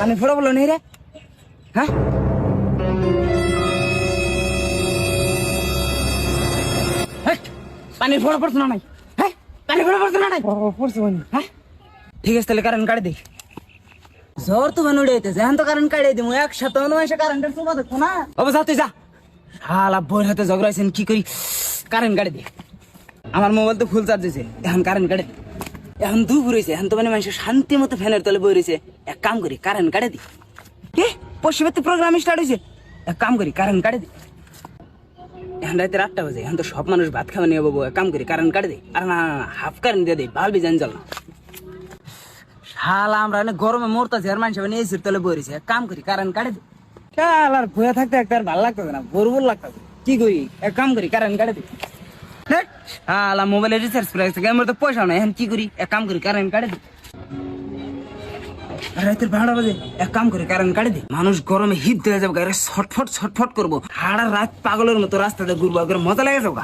পানি ফোড়া বলো নেই রে, হ্যাঁ? হেট, পানির ফোড়া পড়তো না নাই, হ্যাঁ? পানি ফোড়া পড়তো না নাই, পড়ছে মানে হ্যাঁ? ঠিক আছে তাহলে কারেন্ট কাটে দিই। জ্বর তো ভালো উড়াইতেছে, এখন তো কারেন্ট কাটিয়ে দিব, এক সপ্তাহ এসে কারেন্টের শোভা দেখো না। অবস্থা তুই যা, শালা বইয়ের হাতে ঝগড়াইছেন, কি করি? কারেন্ট কাটে দিই। আমার মোবাইল তো ফুল চার্জ দিয়েছে, এখন কারেন্ট কাটে দিই। এখন দুপুর হয়েছে, এখন তো মানে মানুষ শান্তি মতো ফ্যানের তলে বই রয়েছে। এক কাম করি, কারেন্ট কাটে দিই। কে পশ্চিমের প্রোগ্রাম স্টার্ট হয়েছে, এক কাম করি কারেন্ট কাটে দিই। এখন রাতে 8টা বাজে, এখন তো সব মানুষ ভাত খাওয়া নিয়ে বাবু, এক কাম করি কারেন্ট কাটে দিই। আর না, হাফ কারেন্ট দিয়ে দিই, বালবি জান জল না। শালা আমরা এনে গরমে মরতাছি, আর মানুষ মানে এসির তলে বই রয়েছে, এক কাম করি কারেন্ট কাটে দিই। শালা আর বয়ে থাকতে একটা আর ভালো লাগতেছে না, বোর লাগতেছে। কি করি, এক কাম করি কারেন্ট কাটে দিই। শালা মোবাইলে রিচার্জ করে রাখছে, আমার তো পয়সা নাই, এখন কি করি? এক কাম করি কারেন্ট কাটে দিই। রাতের 12টা বাজে, এক কাম করি কারেন্ট কাটে দিই। মানুষ গরমে হিট দিয়ে যাবে, ছটফট ছটফট করবো, সারা রাত পাগলের মতো রাস্তাতে ঘুরবো, মজা লাগে যাবো।